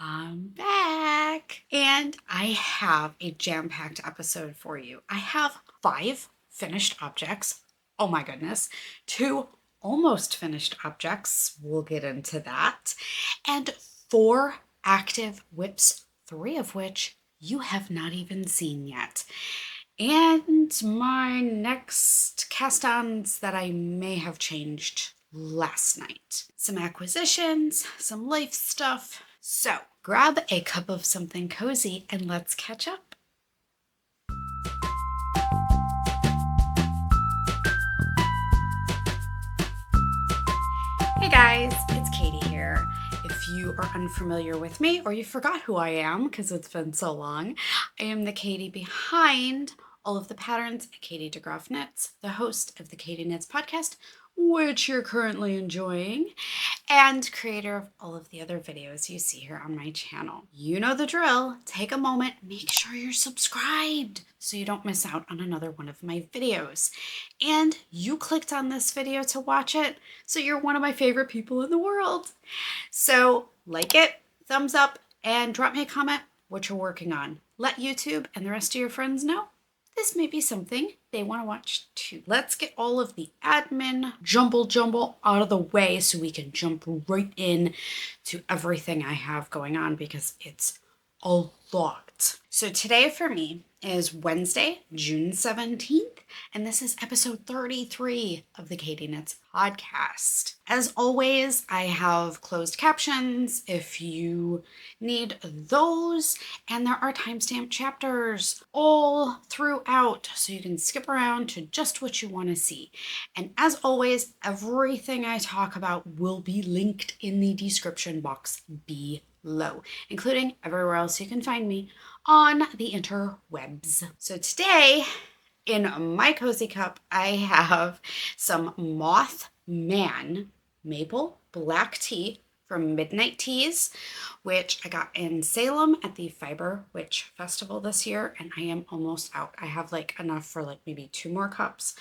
I'm back, and I have a jam-packed episode for you. I have 5 finished objects. Oh my goodness. 2 almost finished objects. We'll get into that. And 4 active whips, 3 of which you have not even seen yet. And my next cast-ons that I may have changed last night. Some acquisitions, some life stuff. So grab a cup of something cozy and let's catch up. Hey guys, it's Katie here. If you are unfamiliar with me or you forgot who I am because it's been so long, I am the Katie behind all of the patterns at Katie DeGroff Knits, the host of the Katie Knits podcast, which you're currently enjoying, and creator of all of the other videos you see here on my channel. You know the drill. Take a moment, make sure you're subscribed so you don't miss out on another one of my videos. And you clicked on this video to watch it, so you're one of my favorite people in the world. So like it, thumbs up, and drop me a comment what you're working on. Let YouTube and the rest of your friends know this may be something they want to watch too. Let's get all of the admin jumble out of the way so we can jump right in to everything I have going on because it's a lot. So today for me is Wednesday, June 17th, and this is episode 33 of the Katie Knits podcast. As always, I have closed captions if you need those, and there are timestamp chapters all throughout, so you can skip around to just what you want to see. And as always, everything I talk about will be linked in the description box below, including everywhere else you can find me on the interwebs. So today, in my cozy cup, I have some Mothman maple black tea from Midnight Teas, which I got in Salem at the Fiber Witch Festival this year, and I am almost out. I have like enough for like maybe 2 more cups.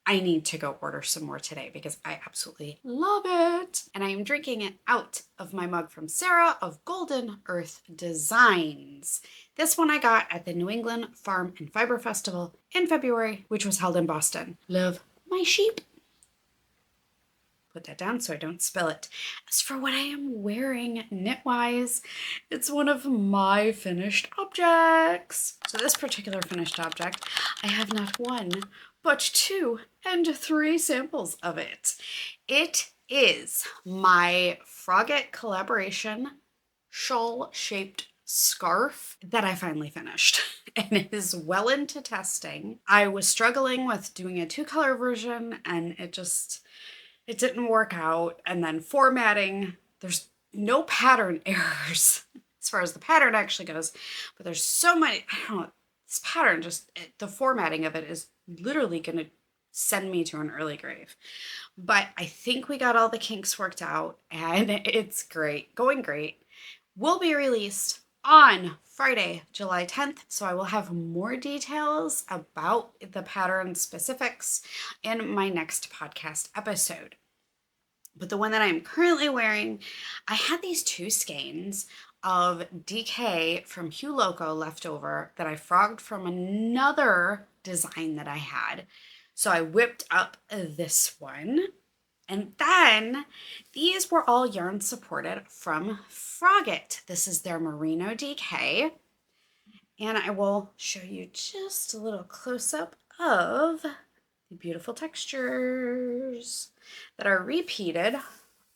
I need to go order some more today because I absolutely love it. And I am drinking it out of my mug from Sarah of Golden Earth Designs. This one I got at the New England Farm and Fiber Festival in February, which was held in Boston. Love my sheep. Put that down so I don't spill it. As for what I am wearing knit-wise, it's one of my finished objects. So this particular finished object, I have not 1, but 2 and 3 samples of it. It is my Frogget collaboration shawl-shaped scarf that I finally finished, and it is well into testing. I was struggling with doing a 2-color version, and it didn't work out. And then formatting, there's no pattern errors as far as the pattern actually goes, but there's so many, I don't know, this pattern the formatting of it is literally going to send me to an early grave. But I think we got all the kinks worked out, and it's great, going great. Will be released on Friday, July 10th, so I will have more details about the pattern specifics in my next podcast episode. But the one that I'm currently wearing, I had these 2 skeins of DK from Hue Loco left over that I frogged from another design that I had. So I whipped up this one. And then these were all yarn supported from Frogget. This is their Merino DK. And I will show you just a little close-up of the beautiful textures that are repeated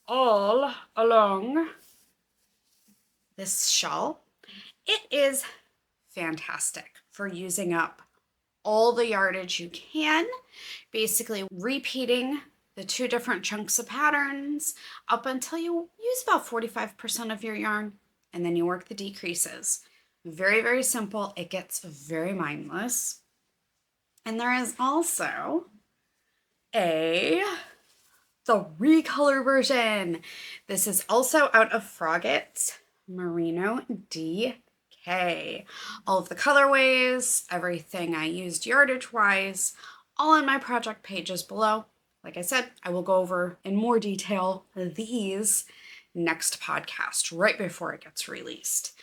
all along this shawl. It is fantastic for using up all the yardage you can, basically repeating the 2 different chunks of patterns up until you use about 45% of your yarn, and then you work the decreases. Very, very simple. It gets very mindless. And there is also a 3-color version. This is also out of Frogget's Merino DK. All of the colorways, everything I used yardage-wise, all on my project pages below. Like I said, I will go over in more detail these next podcast right before it gets released.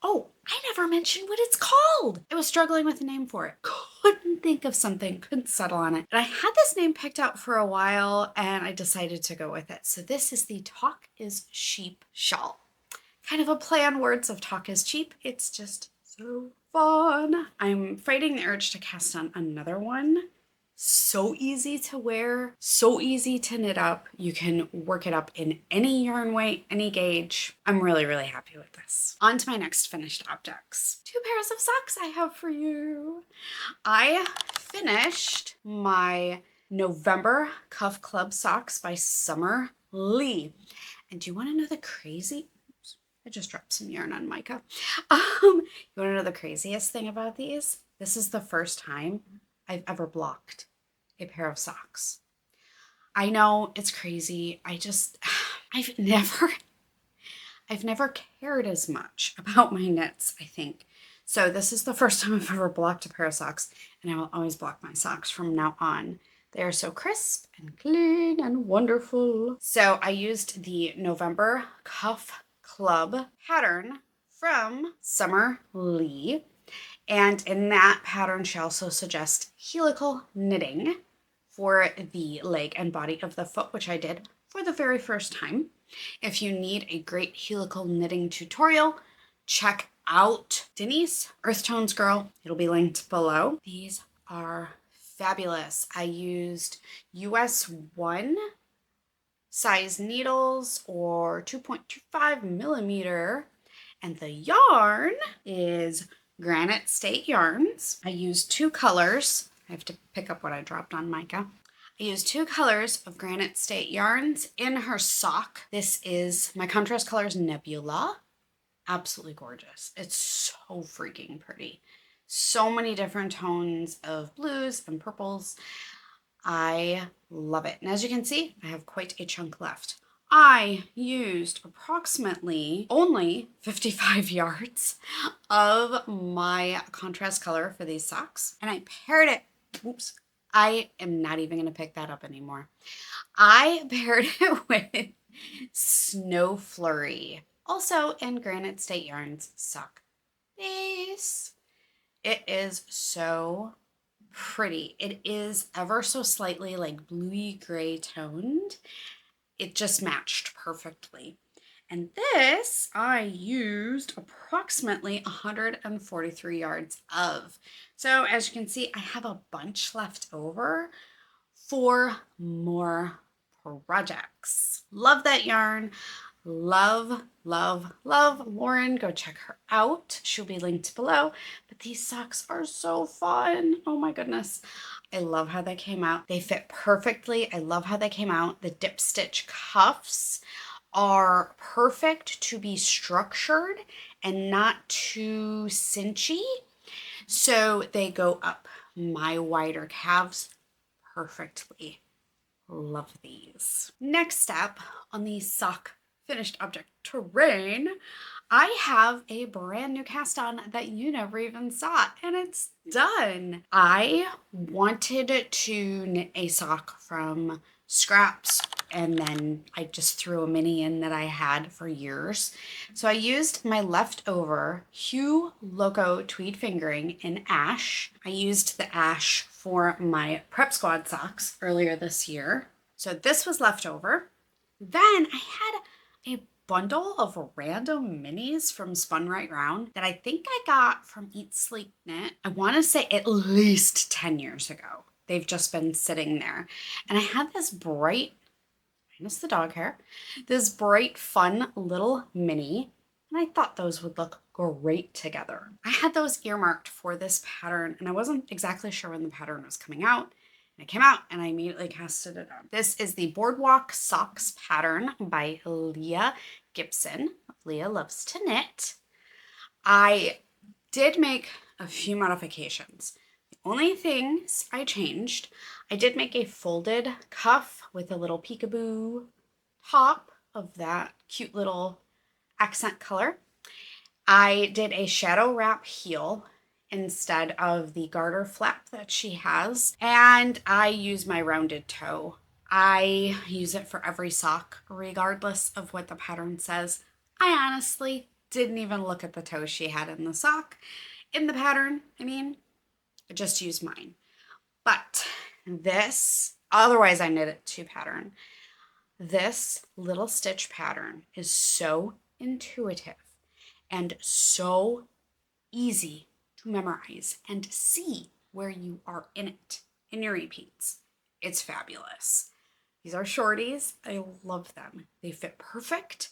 Oh, I never mentioned what it's called. I was struggling with a name for it. Couldn't think of something, couldn't settle on it. And I had this name picked out for a while and I decided to go with it. So this is the Talk is Cheap Shawl. Kind of a play on words of talk is cheap. It's just so fun. I'm fighting the urge to cast on another one. So easy to wear, so easy to knit up. You can work it up in any yarn weight, any gauge. I'm really, really happy with this. On to my next finished objects. 2 pairs of socks I have for you. I finished my November Cuff Club socks by Summer Lee. And do you want to know the crazy... I just dropped some yarn on mica. You want to know the craziest thing about these? This is the first time I've ever blocked a pair of socks. I know it's crazy. I've never cared as much about my knits, I think. So this is the first time I've ever blocked a pair of socks, and I will always block my socks from now on. They are so crisp and clean and wonderful. So I used the November Cuff Club pattern from Summer Lee. And in that pattern, she also suggests helical knitting for the leg and body of the foot, which I did for the very first time. If you need a great helical knitting tutorial, check out Denise, Earthtones Girl. It'll be linked below. These are fabulous. I used US 1 size needles or 2.25 millimeter, and the yarn is Granite State yarns. I used 2 colors. I have to pick up what I dropped on mica. I used 2 colors of Granite State yarns in her sock. This is my contrast colors Nebula. Absolutely gorgeous. It's so freaking pretty. So many different tones of blues and purples. I love it. And as you can see, I have quite a chunk left. I used approximately only 55 yards of my contrast color for these socks. And I paired it, oops, I am not even going to pick that up anymore. I paired it with Snow Flurry, also in Granite State Yarns sock base. It is so pretty. It is ever so slightly like bluey gray toned. It just matched perfectly. And this I used approximately 143 yards of. So as you can see, I have a bunch left over for more projects. Love that yarn. Love, love, love Lauren. Go check her out. She'll be linked below. But these socks are so fun. Oh my goodness. I love how they came out. They fit perfectly. I love how they came out. The dip stitch cuffs are perfect to be structured and not too cinchy. So they go up my wider calves perfectly. Love these. Next up on the sock finished object terrain, I have a brand new cast on that you never even saw, and it's done. I wanted to knit a sock from scraps, and then I just threw a mini in that I had for years. So I used my leftover Hue Loco tweed fingering in ash. I used the ash for my prep squad socks earlier this year. So this was leftover. Then I had a bundle of random minis from Spun Right Round that I think I got from Eat Sleep Knit. I want to say at least 10 years ago. They've just been sitting there. And I had this bright, minus the dog hair, this bright, fun little mini. And I thought those would look great together. I had those earmarked for this pattern, and I wasn't exactly sure when the pattern was coming out. And it came out and I immediately casted it on. This is the Boardwalk Socks pattern by Leah Gibson. Leah loves to knit. I did make a few modifications. The only things I changed, I did make a folded cuff with a little peekaboo top of that cute little accent color. I did a shadow wrap heel instead of the garter flap that she has. And I use my rounded toe. I use it for every sock, regardless of what the pattern says. I honestly didn't even look at the toe she had in the sock, in the pattern. I just used mine. But this, otherwise I knit it to pattern. This little stitch pattern is so intuitive and so easy to memorize and see where you are in it, in your repeats. It's fabulous. These are shorties. I love them. They fit perfect.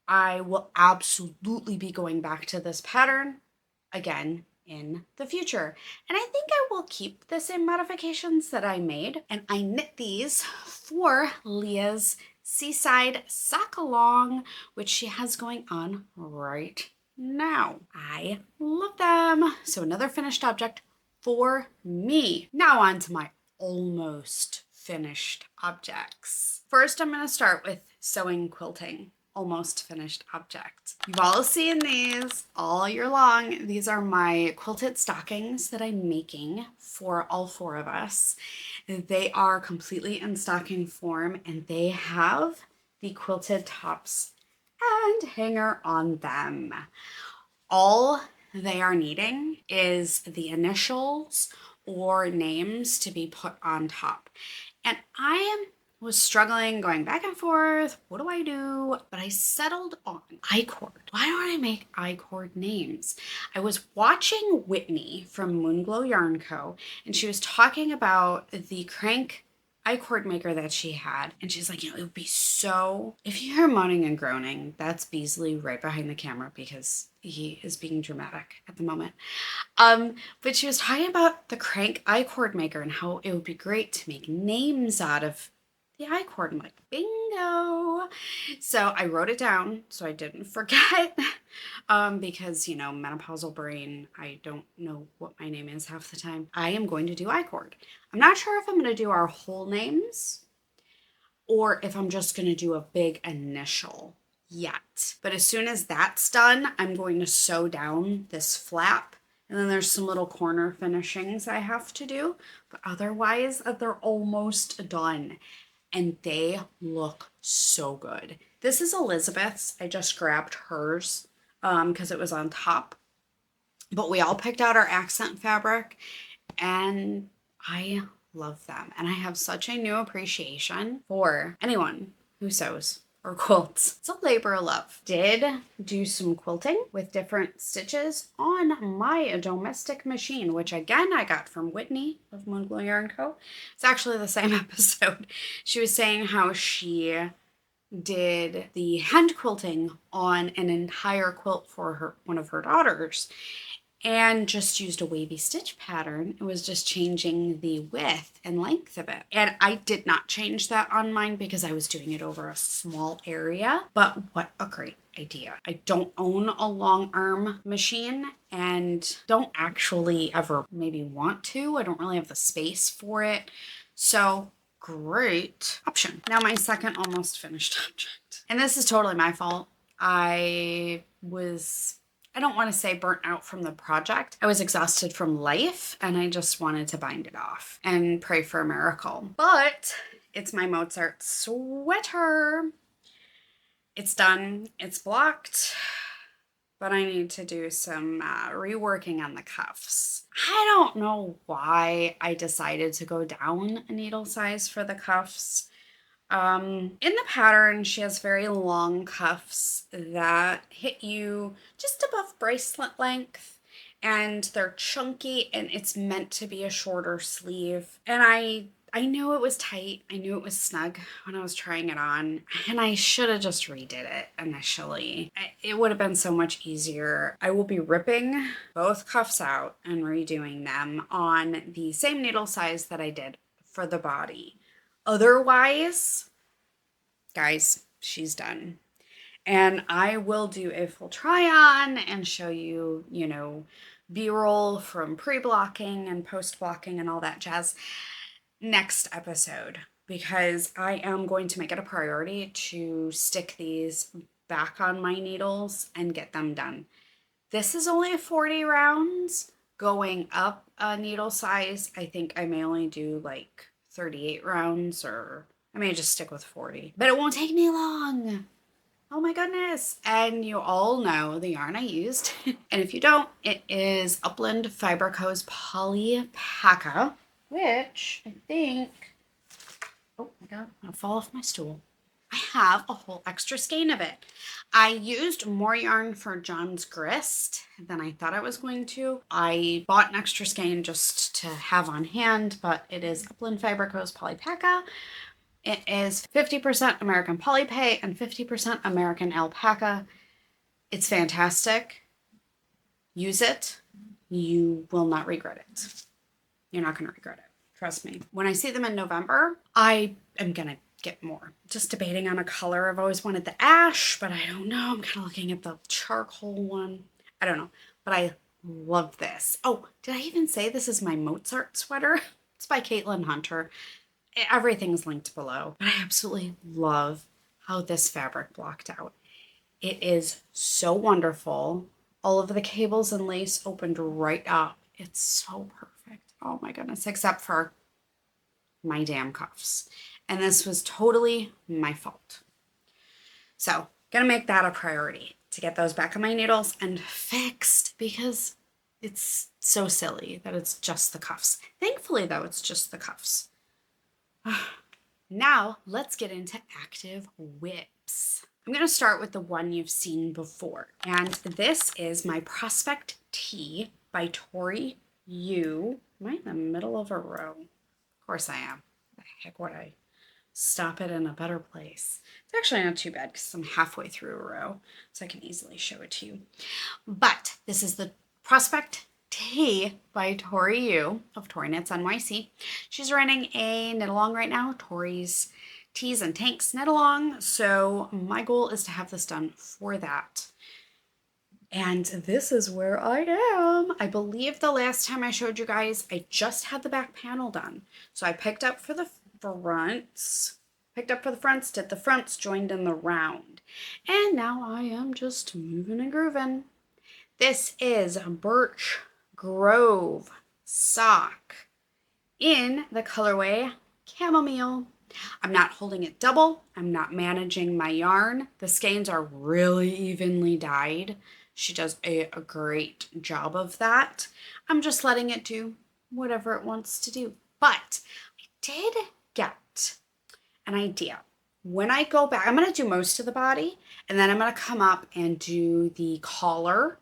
I will absolutely be going back to this pattern again in the future. And I think I will keep the same modifications that I made. And I knit these for Leah's Seaside Sock Along, which she has going on right now. I love them. So another finished object for me. Now on to my almost finished objects. First, I'm going to start with sewing quilting. Almost finished object. You've all seen these all year long. These are my quilted stockings that I'm making for all 4 of us. They are completely in stocking form and they have the quilted tops and hanger on them. All they are needing is the initials or names to be put on top. And I was struggling, going back and forth. What do I do? But I settled on I-cord. Why don't I make I-cord names? I was watching Whitney from Moonglow Yarn Co. and she was talking about the crank I-cord maker that she had. And she's like, it would be so... If you hear moaning and groaning, that's Beasley right behind the camera because he is being dramatic at the moment. But she was talking about the crank I-cord maker and how it would be great to make names out of the I-cord. I'm like, bingo. So I wrote it down so I didn't forget because, menopausal brain, I don't know what my name is half the time. I am going to do I-cord. I'm not sure if I'm going to do our whole names or if I'm just going to do a big initial yet. But as soon as that's done, I'm going to sew down this flap. And then there's some little corner finishings I have to do. But otherwise, they're almost done. And they look so good. This is Elizabeth's. I just grabbed hers because it was on top. But we all picked out our accent fabric and I love them. And I have such a new appreciation for anyone who sews or quilts. It's a labor of love. Did do some quilting with different stitches on my domestic machine, which again I got from Whitney of Moonglow Yarn Co. It's actually the same episode. She was saying how she did the hand quilting on an entire quilt for one of her daughters and just used a wavy stitch pattern. It was just changing the width and length of it. And I did not change that on mine because I was doing it over a small area, but what a great idea. I don't own a long arm machine and don't actually ever maybe want to. I don't really have the space for it. So great option. Now my second almost finished object. And this is totally my fault. I don't want to say burnt out from the project. I was exhausted from life and I just wanted to bind it off and pray for a miracle. But it's my Mozart sweater. It's done. It's blocked. But I need to do some reworking on the cuffs. I don't know why I decided to go down a needle size for the cuffs. In the pattern, she has very long cuffs that hit you just above bracelet length, and they're chunky, and it's meant to be a shorter sleeve. And I knew it was tight. I knew it was snug when I was trying it on, and I should have just redid it initially. It would have been so much easier. I will be ripping both cuffs out and redoing them on the same needle size that I did for the body. Otherwise, guys, she's done. And I will do a full try on and show you, B-roll from pre-blocking and post-blocking and all that jazz next episode, because I am going to make it a priority to stick these back on my needles and get them done. This is only 40 rounds. Going up a needle size, I think I may only do like 38 rounds, or I may just stick with 40, but it won't take me long. Oh my goodness. And you all know the yarn I used. And if you don't, it is Upland Fiber Co.'s Polypaca, which I think, oh my God, I'm gonna fall off my stool. I have a whole extra skein of it. I used more yarn for John's grist than I thought I was going to. I bought an extra skein just to have on hand, but it is Upland Fiber Co.'s Polypaca. It is 50% American polypay and 50% American alpaca. It's fantastic. Use it. You will not regret it. You're not going to regret it. Trust me. When I see them in November, I am going to get more. Just debating on a color. I've always wanted the ash, but I don't know. I'm kind of looking at the charcoal one. I don't know, but I love this. Oh, did I even say this is my Mozart sweater? It's by Caitlin Hunter. Everything's linked below, but I absolutely love how this fabric blocked out. It is so wonderful. All of the cables and lace opened right up. It's so perfect. Oh my goodness, except for my damn cuffs. And this was totally my fault. So, gonna make that a priority to get those back on my needles and fixed, because it's so silly that it's just the cuffs. Thankfully though, it's just the cuffs. Now let's get into active whips. I'm going to start with the one you've seen before, and this is my Prospect Tee by Tori Yu. Am I in the middle of a row? Of course I am. The heck would I stop it in a better place? It's actually not too bad because I'm halfway through a row, so I can easily show it to you. But this is the Prospect Tee by Tori Yu of Tori Knits NYC. She's running a knit along right now, Tori's Tees and Tanks knit along. So my goal is to have this done for that. And this is where I am. I believe the last time I showed you guys, I just had the back panel done. So I picked up for the fronts, did the fronts, joined in the round. And now I am just moving and grooving. This is Birch Grove sock in the colorway Chamomile. I'm not holding it double. I'm not managing my yarn. The skeins are really evenly dyed. She does a great job of that. I'm just letting it do whatever it wants to do. But I did get an idea. When I go back, I'm going to do most of the body, and then I'm going to come up and do the collar.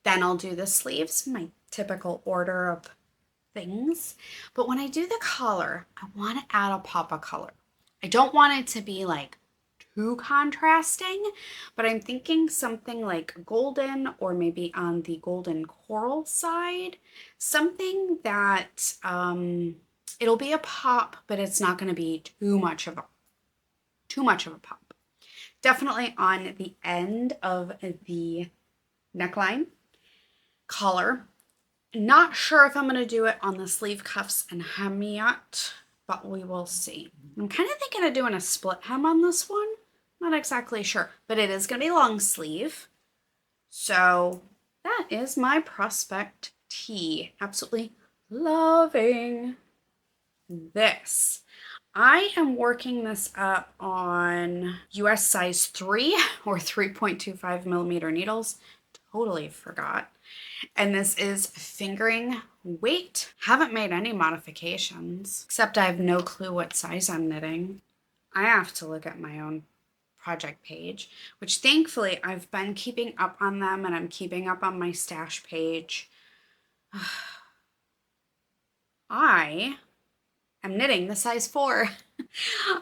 Then I'll do the sleeves, my typical order of things. But when I do the collar, I want to add a pop of color. I don't want it to be like too contrasting, but I'm thinking something like golden, or maybe on the golden coral side. Something that it'll be a pop, but it's not going to be too much of a pop. Definitely on the end of the neckline. Collar. Not sure if I'm going to do it on the sleeve cuffs and hem yet, but we will see. I'm kind of thinking of doing a split hem on this one. Not exactly sure, but it is going to be long sleeve. So that is my Prospect Tee. Absolutely loving this. I am working this up on US size 3 or 3.25 millimeter needles. Totally forgot. And this is fingering weight. Haven't made any modifications, except I have no clue what size I'm knitting. I have to look at my own project page, which thankfully I've been keeping up on them, and I'm keeping up on my stash page. I am knitting the size 4.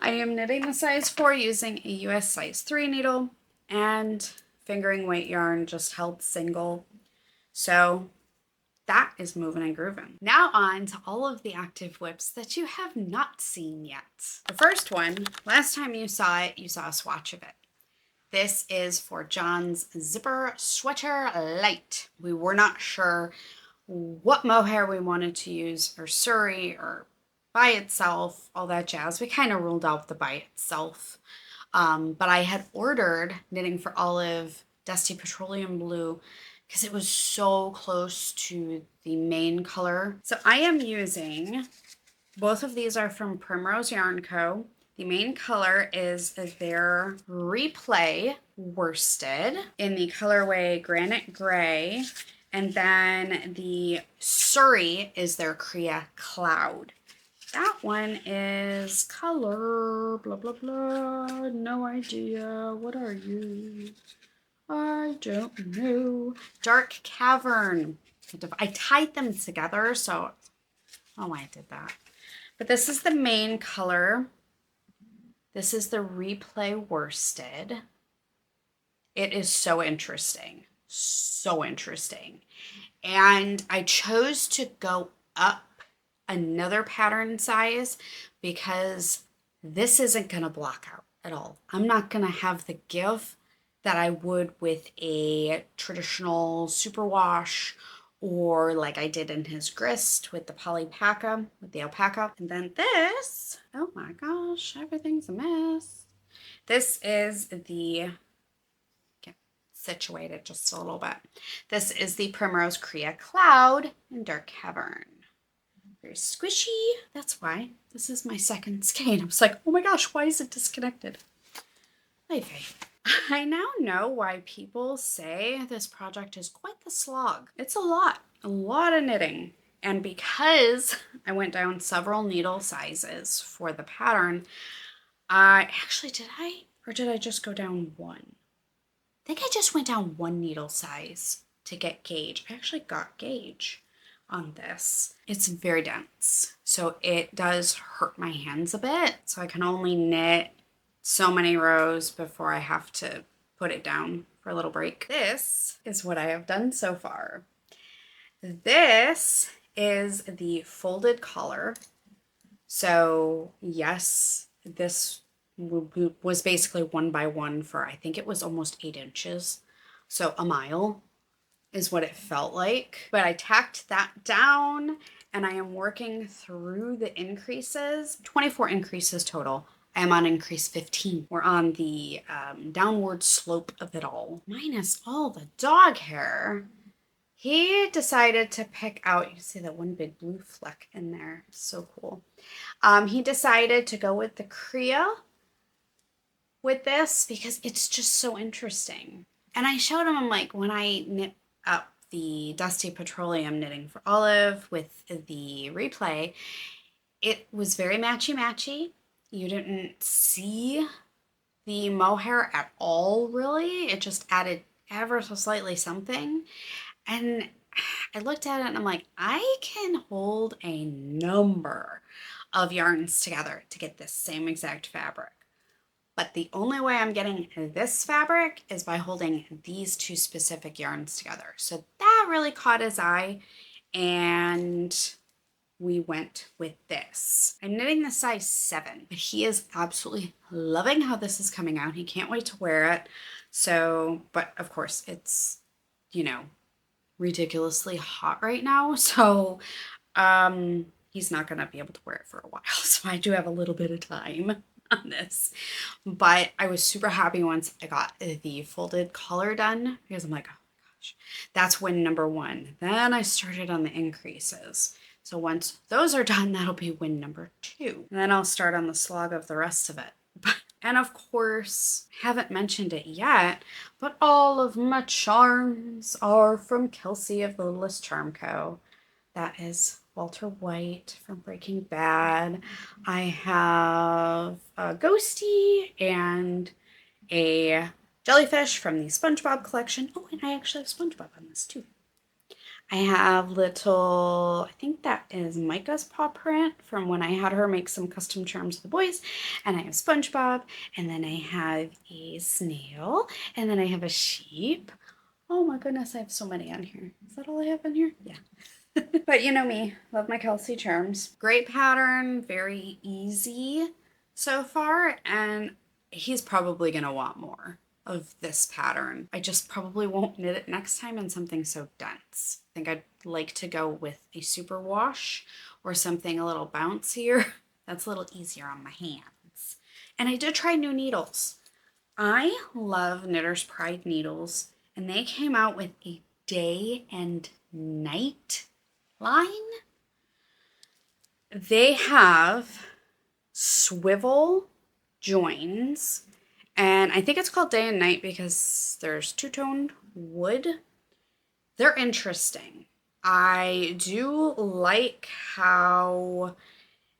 I am knitting the size 4 using a US size 3 needle and fingering weight yarn just held single. So that is moving and grooving. Now on to all of the active whips that you have not seen yet. The first one, last time you saw it, you saw a swatch of it. This is for John's Zipper Sweater Light. We were not sure what mohair we wanted to use, or suri, or by itself, all that jazz. We kind of ruled out the by itself. But I had ordered Knitting for Olive Dusty Petroleum Blue because it was so close to the main color. So I am using, both of these are from Primrose Yarn Co. The main color is their Replay Worsted in the colorway Granite Gray. And then the Surrey is their Crea Cloud. That one is color, blah, blah, blah. No idea. What are you? I don't know. Dark Cavern. I tied them together, so I don't know why I did that. But this is the main color. This is the Replay Worsted. It is so interesting. So interesting. And I chose to go up another pattern size because this isn't going to block out at all. I'm not going to have the give that I would with a traditional superwash or like I did in his grist with the polypaca, with the alpaca. And then this, oh my gosh, everything's a mess. This is the, get situated just a little bit. This is the Primrose Crea Cloud in Dark Cavern. Very squishy. That's why. This is my second skein. I was like, oh my gosh, why is it disconnected? Okay. I now know why people say this project is quite the slog. It's a lot of knitting. And because I went down several needle sizes for the pattern, did I just go down one? I think I just went down one needle size to get gauge. I actually got gauge on this. It's very dense, so it does hurt my hands a bit. So I can only knit so many rows before I have to put it down for a little break. This is what I have done so far. This is the folded collar. So yes, this was basically 1 by 1 for, I think it was almost 8 inches. So a mile is what it felt like. But I tacked that down and I am working through the increases, 24 increases total. I am on increase 15. We're on the downward slope of it all. Minus all the dog hair. He decided to pick out, you see that one big blue fleck in there. It's so cool. He decided to go with the Crea with this because it's just so interesting. And I showed him, I'm like, when I knit up the Dusty Petroleum knitting for Olive with the Replay, it was very matchy-matchy. You didn't see the mohair at all, really. It just added ever so slightly something. And I looked at it and I'm like, I can hold a number of yarns together to get this same exact fabric. But the only way I'm getting this fabric is by holding these two specific yarns together. So that really caught his eye and we went with this. I'm knitting the size 7, but he is absolutely loving how this is coming out. He can't wait to wear it. So, but of course it's, you know, ridiculously hot right now. So, he's not going to be able to wear it for a while. So I do have a little bit of time on this, but I was super happy once I got the folded collar done because I'm like, oh my gosh, that's win number 1. Then I started on the increases. So once those are done, that'll be win number 2. And then I'll start on the slog of the rest of it. And of course, haven't mentioned it yet, but all of my charms are from Kelsey of the Littlest Charm Co. That is Walter White from Breaking Bad. I have a ghosty and a jellyfish from the SpongeBob collection. Oh, and I actually have SpongeBob on this too. I have little, I think that is Micah's paw print from when I had her make some custom charms for the boys. And I have SpongeBob, and then I have a snail, and then I have a sheep. Oh my goodness, I have so many on here. Is that all I have in here? Yeah. But you know me, love my Kelsey charms. Great pattern, very easy so far, and he's probably gonna want more of this pattern. I just probably won't knit it next time in something so dense. I think I'd like to go with a super wash or something a little bouncier. That's a little easier on my hands. And I did try new needles. I love Knitter's Pride needles, and they came out with a day and night line. They have swivel joins. And I think it's called Day and Night because there's two-toned wood. They're interesting. I do like how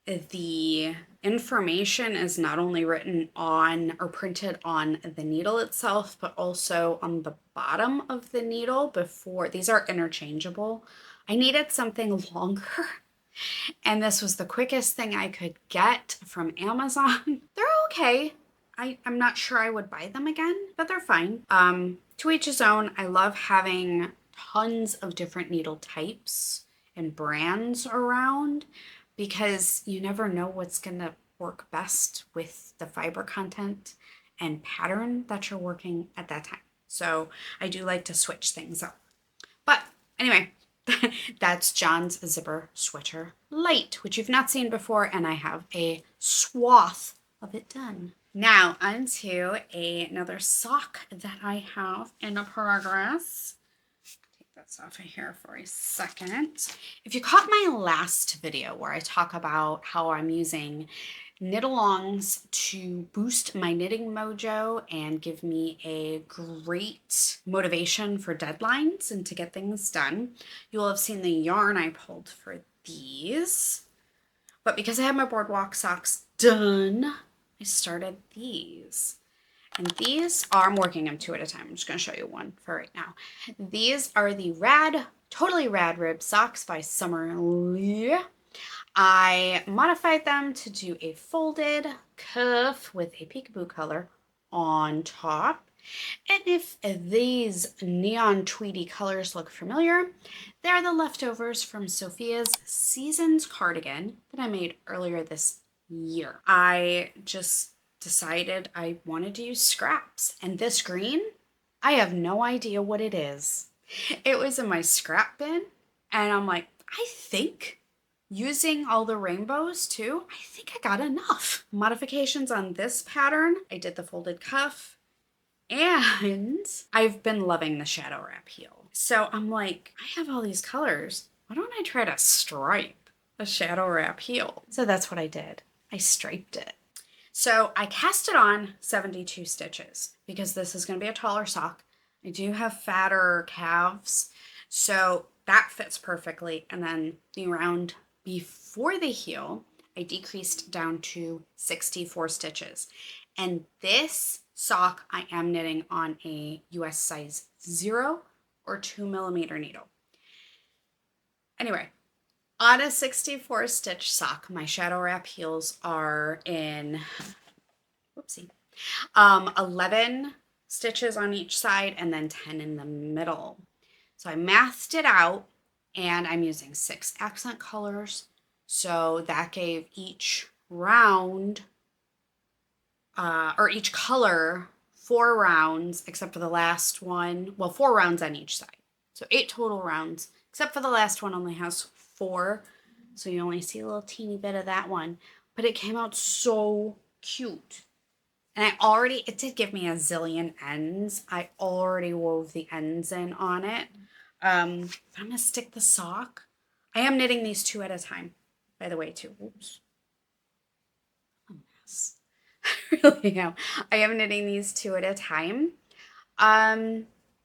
the information is not only written on or printed on the needle itself, but also on the bottom of the needle before. These are interchangeable. I needed something longer, and this was the quickest thing I could get from Amazon. They're okay. I'm not sure I would buy them again, but they're fine. To each his own. I love having tons of different needle types and brands around because you never know what's going to work best with the fiber content and pattern that you're working at that time. So I do like to switch things up. But anyway, that's John's zipper sweater light, which you've not seen before, and I have a swath of it done. Now onto another sock that I have in progress. Take this off of here for a second. If you caught my last video where I talk about how I'm using knit-alongs to boost my knitting mojo and give me a great motivation for deadlines and to get things done, you will have seen the yarn I pulled for these. But because I have my Boardwalk Socks done, I started these. And these are, I'm working them two at a time. I'm just going to show you one for right now. These are the Totally Rad Rib Socks by Summer Lee. I modified them to do a folded cuff with a peekaboo color on top. And if these neon tweedy colors look familiar, they're the leftovers from Sophia's Seasons cardigan that I made earlier this year. I just decided I wanted to use scraps, and this green, I have no idea what it is. It was in my scrap bin, and I'm like, I think using all the rainbows too, I think I got enough. Modifications on this pattern, I did the folded cuff, and I've been loving the shadow wrap heel. So I'm like, I have all these colors. Why don't I try to stripe a shadow wrap heel? So that's what I did. I striped it. So I cast it on 72 stitches because this is going to be a taller sock. I do have fatter calves, so that fits perfectly. And then the round before the heel, I decreased down to 64 stitches. And this sock I am knitting on a US size 0 or 2mm needle. Anyway, on a 64 stitch sock, my shadow wrap heels are in, 11 stitches on each side and then 10 in the middle. So I mathed it out, and I'm using 6 accent colors. So that gave each round, or each color, 4 rounds, except for the last one. Well, 4 rounds on each side. So 8 total rounds, except for the last one only has 4. So you only see a little teeny bit of that one. But it came out so cute. And it did give me a zillion ends. I already wove the ends in on it. But I'm going to stick the sock. I am knitting these 2 at a time, by the way, too. Oops. A mess. I really am. I am knitting these 2 at a time.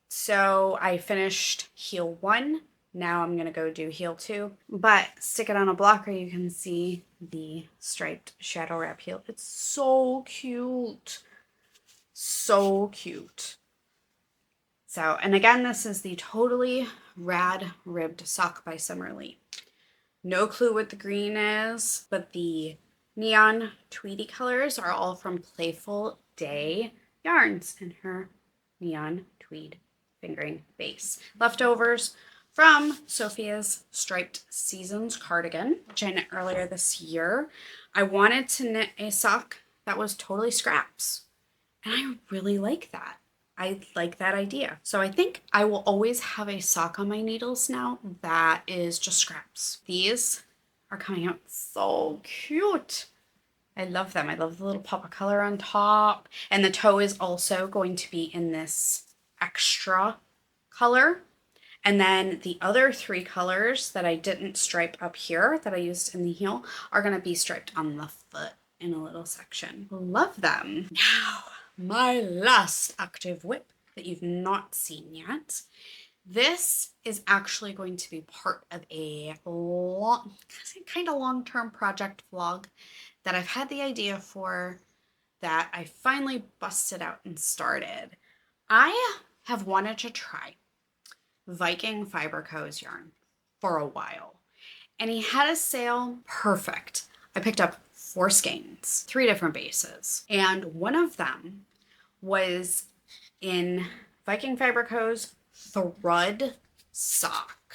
So I finished heel 1. Now I'm going to go do heel 2. But stick it on a blocker, you can see the striped shadow wrap heel. It's so cute. So cute. So, and again, this is the Totally Rad Ribbed Sock by Summer Lee. No clue what the green is, but the neon tweedy colors are all from Playful Day Yarns and her neon tweed fingering base. Leftovers from Sophia's Striped Seasons cardigan, which I knit earlier this year. I wanted to knit a sock that was totally scraps, and I really like that. I like that idea. So I think I will always have a sock on my needles now that is just scraps. These are coming out so cute. I love them. I love the little pop of color on top. And the toe is also going to be in this extra color. And then the other 3 colors that I didn't stripe up here that I used in the heel are going to be striped on the foot in a little section. Love them. Now, my last active whip that you've not seen yet. This is actually going to be part of a kind of long-term project vlog that I've had the idea for, that I finally busted out and started. I have wanted to try Viking Fiber Co.'s yarn for a while, and he had a sale. Perfect. I picked up 4 skeins, 3 different bases, and one of them was in Viking Fiber Co.'s thread sock.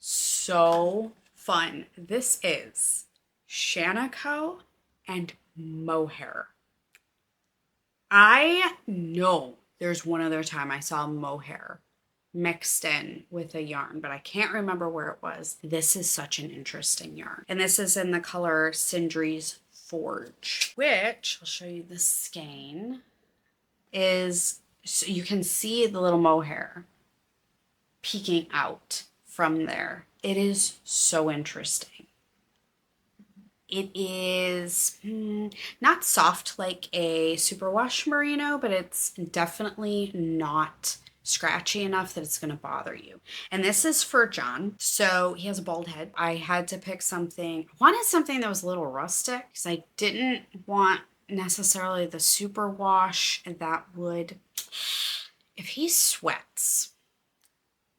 So fun. This is Shanico and mohair. I know there's one other time I saw mohair mixed in with a yarn, but I can't remember where it was. This is such an interesting yarn. And this is in the color Sindri's Forge, which I'll show you the skein is, so you can see the little mohair peeking out from there. It is so interesting. It is not soft like a superwash merino, but it's definitely not scratchy enough that it's going to bother you. And this is for John. So he has a bald head. I had to pick something. I wanted something that was a little rustic because I didn't want necessarily the superwash that would, if he sweats,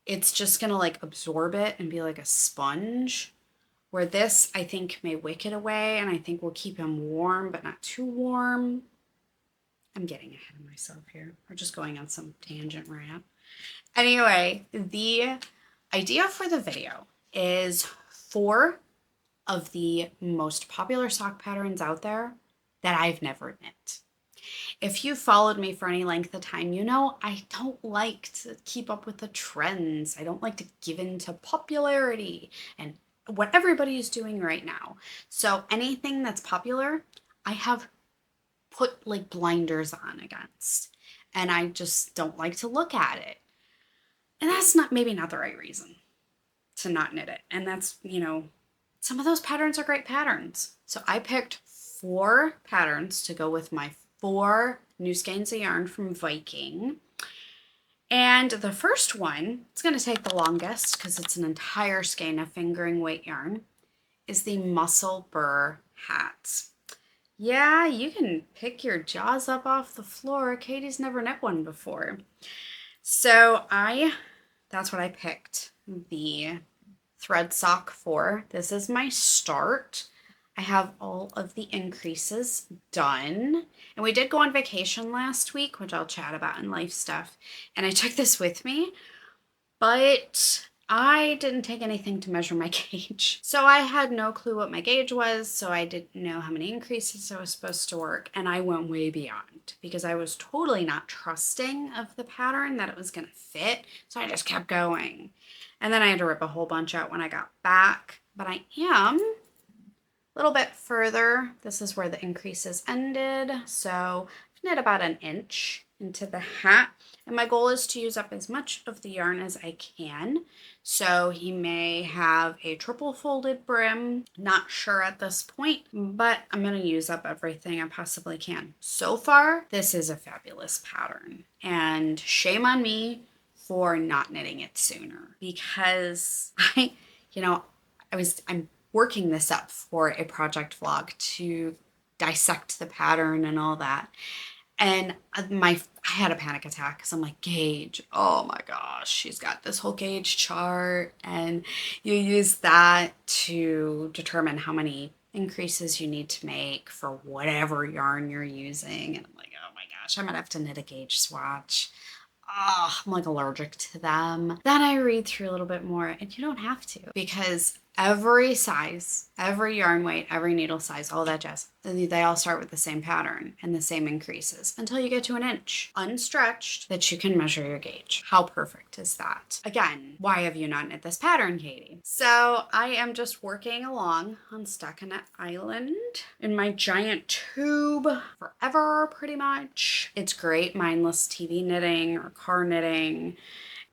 it's just going to like absorb it and be like a sponge. Where this, I think, may wick it away, and I think will keep him warm, but not too warm. I'm getting ahead of myself here. We're just going on some tangent rant. Anyway, the idea for the video is 4 of the most popular sock patterns out there that I've never knit. If you followed me for any length of time, you know I don't like to keep up with the trends. I don't like to give in to popularity and what everybody is doing right now. So anything that's popular, I have put like blinders on against, and I just don't like to look at it. And that's maybe not the right reason to not knit it. And that's, you know, some of those patterns are great patterns. So I picked 4 patterns to go with my 4 new skeins of yarn from Viking. And the first one, it's going to take the longest because it's an entire skein of fingering weight yarn, is the Musselburgh hat. Yeah, you can pick your jaws up off the floor. Katie's never knit one before. So that's what I picked the thread sock for. This is my start. I have all of the increases done. And we did go on vacation last week, which I'll chat about in life stuff. And I took this with me, but I didn't take anything to measure my gauge. So I had no clue what my gauge was, so I didn't know how many increases I was supposed to work. And I went way beyond because I was totally not trusting of the pattern that it was going to fit. So I just kept going. And then I had to rip a whole bunch out when I got back. But I am a little bit further. This is where the increases ended. So I've knit about an inch into the hat. And my goal is to use up as much of the yarn as I can. So he may have a triple folded brim. Not sure at this point, but I'm going to use up everything I possibly can. So far, this is a fabulous pattern. And shame on me for not knitting it sooner, because I'm working this up for a project vlog to dissect the pattern and all that. And I had a panic attack because I'm like, gauge, oh my gosh, she's got this whole gauge chart, and you use that to determine how many increases you need to make for whatever yarn you're using. And I'm like, oh my gosh, I'm gonna have to knit a gauge swatch. Oh, I'm like allergic to them. Then I read through a little bit more, and you don't have to, because every size, every yarn weight, every needle size, all that jazz, they all start with the same pattern and the same increases until you get to an inch unstretched that you can measure your gauge. How perfect is that? Again, why have you not knit this pattern, Katie? So I am just working along on Stockinette Island in my giant tube forever, pretty much. It's great mindless TV knitting or car knitting.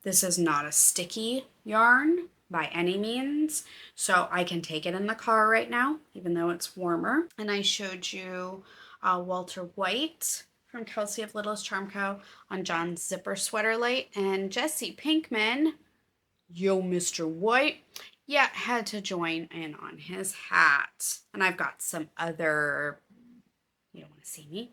This is not a sticky yarn. by any means. So I can take it in the car right now, even though it's warmer. And I showed you Walter White from Kelsey of Littlest Charm Co. on John's zipper sweater light. And Jesse Pinkman, yo, Mr. White, yeah, had to join in on his hat. And I've got some other, you don't want to see me,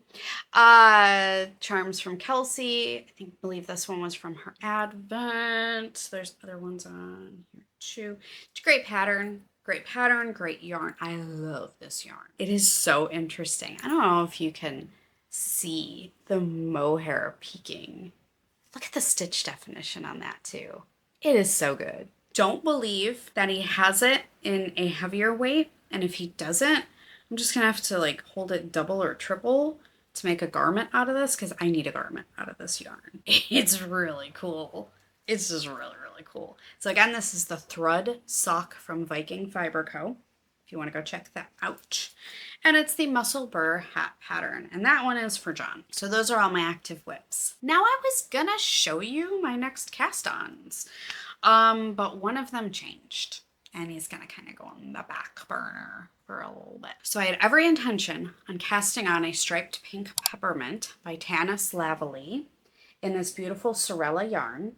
charms from Kelsey. I believe this one was from her Advent. There's other ones on here too. It's a great pattern, great yarn. I love this yarn. It is so interesting. I don't know if you can see the mohair peeking. Look at the stitch definition on that too. It is so good. Don't believe that he has it in a heavier weight, and if he doesn't, I'm just gonna have to like hold it double or triple to make a garment out of this, because I need a garment out of this yarn. It's really cool. It's just really, really cool. So again, this is the Thread Sock from Viking Fiber Co. If you want to go check that out. And it's the Musselburgh hat pattern. And that one is for John. So those are all my active whips. Now I was gonna show you my next cast-ons. But one of them changed. And he's gonna kind of go on the back burner for a little bit. So I had every intention on casting on a striped pink peppermint by Tanis Lavallee in this beautiful Sorella yarn.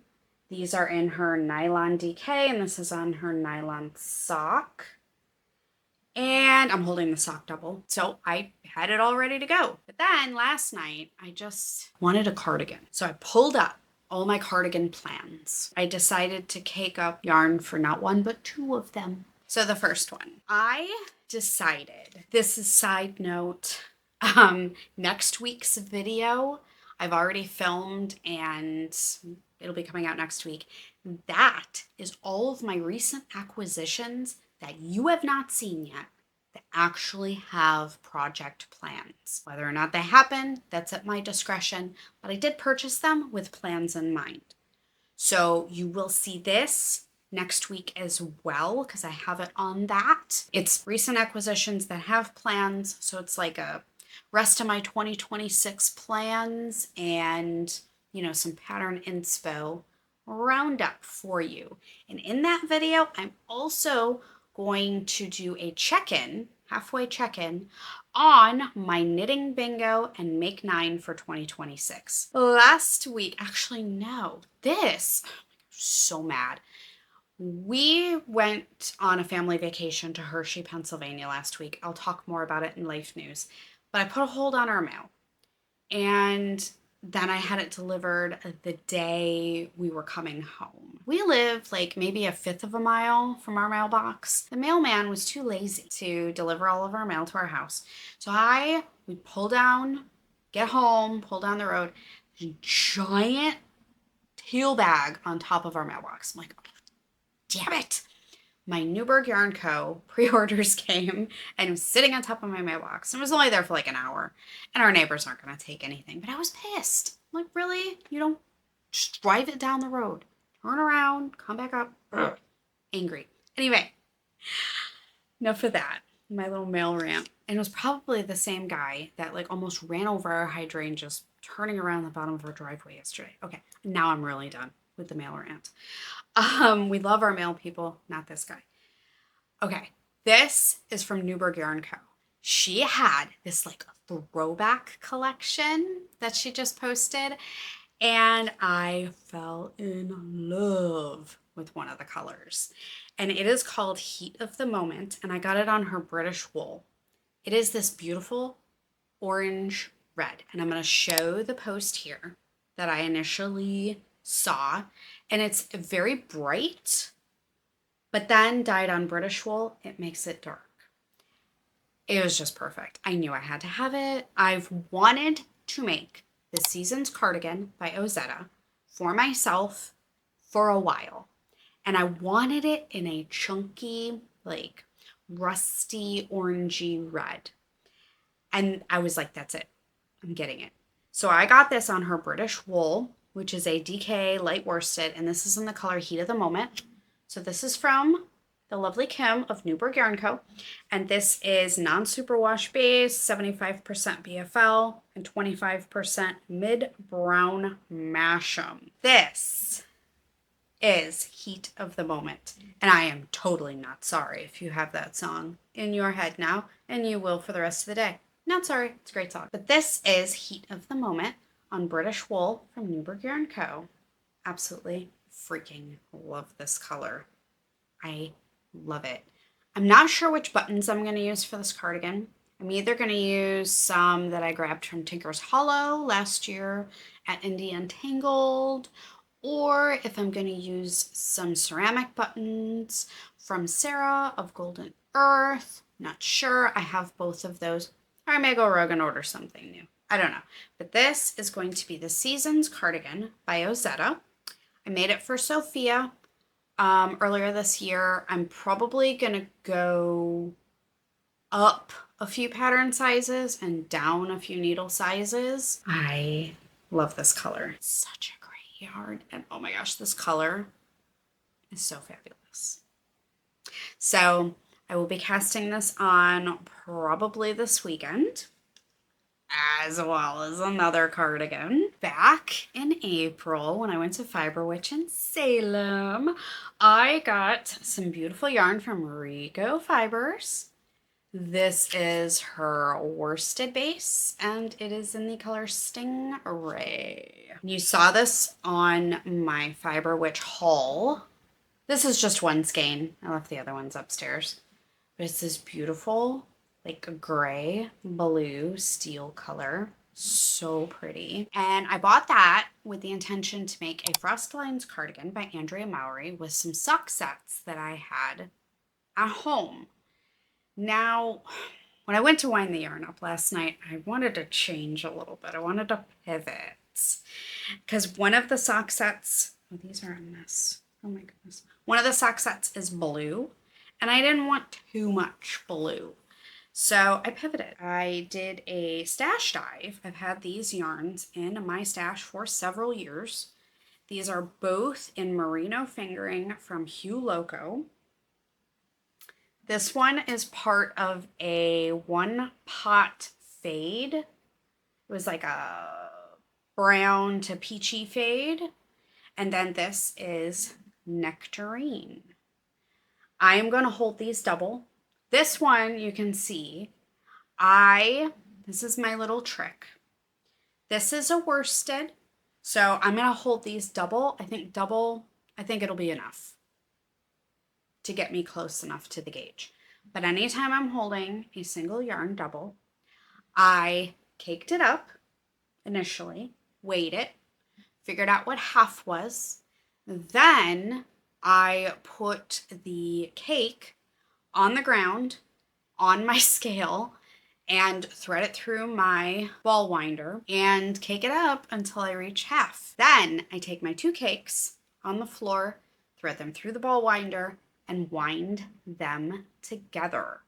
These are in her nylon DK, and this is on her nylon sock. And I'm holding the sock double, so I had it all ready to go. But then last night, I just wanted a cardigan. So I pulled up all my cardigan plans. I decided to cake up yarn for not one, but two of them. So the first one, I decided, this is side note, next week's video, I've already filmed and it'll be coming out next week. That is all of my recent acquisitions that you have not seen yet that actually have project plans. Whether or not they happen, that's at my discretion, but I did purchase them with plans in mind. So you will see this next week as well, because I have it on that. It's recent acquisitions that have plans, so it's like a rest of my 2026 plans and, you know, some pattern inspo roundup for you. And in that video, I'm also going to do a check-in, halfway check-in, on my knitting bingo and make 9 for 2026. Last week, actually no, this, oh my God, I'm so mad. We went on a family vacation to Hershey, Pennsylvania last week. I'll talk more about it in Life News, but I put a hold on our mail. And then I had it delivered the day we were coming home. We live like maybe a fifth of a mile from our mailbox. The mailman was too lazy to deliver all of our mail to our house. So we pull down, get home, pull down the road, a giant tail bag on top of our mailbox. I'm like, oh, damn it. My Musselburgh Yarn Co. pre-orders came and it was sitting on top of my mailbox. It was only there for like an hour, and our neighbors aren't going to take anything. But I was pissed. I'm like, really? You don't just drive it down the road, turn around, come back up. Ugh. Angry. Anyway, enough of that. My little mail rant. And it was probably the same guy that like almost ran over our hydrangeas turning around the bottom of our driveway yesterday. Okay, now I'm really done with the mail rant. We love our mail people, not this guy. Okay, this is from Musselburgh Yarn Co. She had this like throwback collection that she just posted, and I fell in love with one of the colors. And it is called Heat of the Moment, and I got it on her British wool. It is this beautiful orange red, and I'm going to show the post here that I initially saw, and it's very bright, but then dyed on British wool, it makes it dark. It was just perfect. I knew I had to have it. I've wanted to make the Seasons cardigan by Ozetta for myself for a while, and I wanted it in a chunky, like rusty orangey red, and I was like, that's it, I'm getting it. So I got this on her British wool, which is a DK light worsted, and this is in the color Heat of the Moment. So this is from the lovely Kim of Musselburgh Yarn Co. And this is non-superwash base, 75% BFL, and 25% mid-brown Masham. This is Heat of the Moment. And I am totally not sorry if you have that song in your head now, and you will for the rest of the day. Not sorry, it's a great song. But this is Heat of the Moment on British wool from Moonglow Yarn Co. Absolutely freaking love this color. I love it. I'm not sure which buttons I'm going to use for this cardigan. I'm either going to use some that I grabbed from Tinker's Hollow last year at Indie Untangled, or if I'm going to use some ceramic buttons from Sarah of Golden Earth. Not sure. I have both of those. Or I may go rogue and order something new. I don't know. But this is going to be the Seasons Cardigan by Ozetta. I made it for Sophia earlier this year. I'm probably going to go up a few pattern sizes and down a few needle sizes. I love this color. It's such a great yarn. And oh my gosh, this color is so fabulous. So I will be casting this on probably this weekend, as well as another cardigan. Back in April, when I went to Fiber Witch in Salem, I got some beautiful yarn from Rico Fibers. This is her worsted base, and it is in the color Stingray. You saw this on my Fiber Witch haul. This is just one skein. I left the other ones upstairs. But it's this beautiful, like a gray, blue, steel color. So pretty. And I bought that with the intention to make a Frost Lines cardigan by Andrea Mowry with some sock sets that I had at home. Now, when I went to wind the yarn up last night, I wanted to change a little bit. I wanted to pivot. Because one of the sock sets, oh, these are a mess. Oh my goodness. One of the sock sets is blue, and I didn't want too much blue. So I pivoted. I did a stash dive. I've had these yarns in my stash for several years. These are both in merino fingering from Hue Loco. This one is part of a one pot fade. It was like a brown to peachy fade. And then this is nectarine. I am going to hold these double. This one you can see, this is my little trick. This is a worsted. So I'm going to hold these double. I think it'll be enough to get me close enough to the gauge. But anytime I'm holding a single yarn double, I caked it up initially, weighed it, figured out what half was. Then I put the cake on the ground on my scale and thread it through my ball winder and cake it up until I reach half. Then I take my two cakes on the floor, thread them through the ball winder, and wind them together.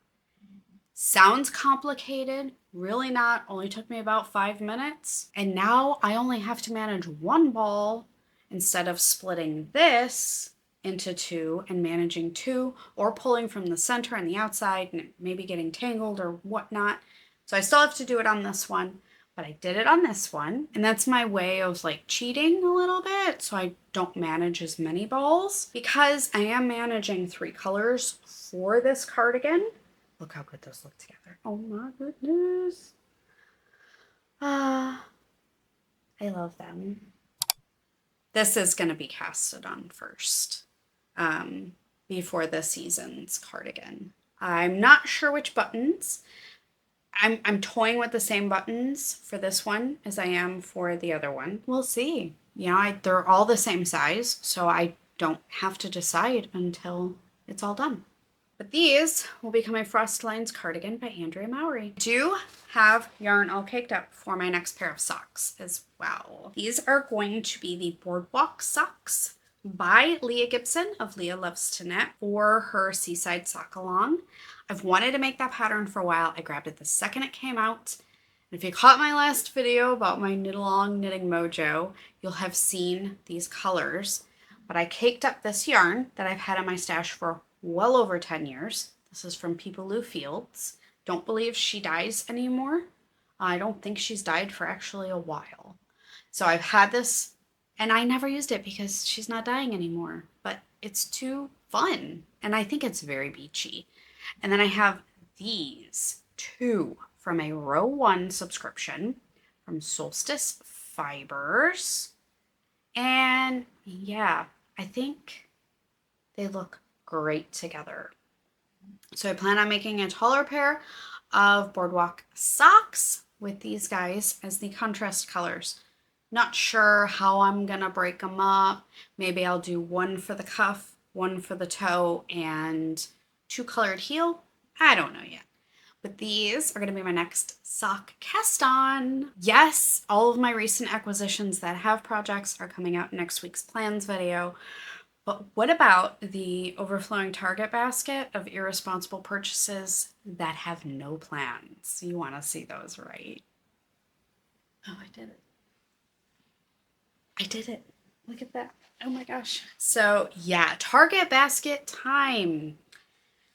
Sounds complicated, really not. Only took me about 5 minutes. And now I only have to manage one ball instead of splitting this into two and managing two, or pulling from the center and the outside and maybe getting tangled or whatnot. So I still have to do it on this one, but I did it on this one. And that's my way of like cheating a little bit, so I don't manage as many balls, because I am managing 3 colors for this cardigan. Look how good those look together. Oh my goodness. I love them. This is going to be casted on first, before the Seasons cardigan. I'm not sure which buttons. I'm toying with the same buttons for this one as I am for the other one. We'll see. Yeah, they're all the same size, so I don't have to decide until it's all done. But these will become a Frost Lines cardigan by Andrea Mowry. I do have yarn all caked up for my next pair of socks as well. These are going to be the Boardwalk Socks by Leah Gibson of Leah Loves to Knit for her Seaside Sock Along. I've wanted to make that pattern for a while. I grabbed it the second it came out. And if you caught my last video about my knit along knitting mojo, you'll have seen these colors. But I caked up this yarn that I've had in my stash for well over 10 years. This is from Peepaloo Fields. Don't believe she dyes anymore. I don't think she's dyed for actually a while. So I've had this And I never used it because she's not dying anymore, but it's too fun. And I think it's very beachy. And then I have these two from a Row 1 subscription from Solstice Fibers. And yeah, I think they look great together. So I plan on making a taller pair of Boardwalk Socks with these guys as the contrast colors. Not sure how I'm gonna break them up. Maybe I'll do one for the cuff, one for the toe, and 2 colored heel. I don't know yet. But these are gonna be my next sock cast on. Yes, all of my recent acquisitions that have projects are coming out in next week's plans video. But what about the overflowing Target basket of irresponsible purchases that have no plans? You want to see those, right? Oh, I did it. I did it. Look at that. Oh my gosh. So yeah, Target basket time.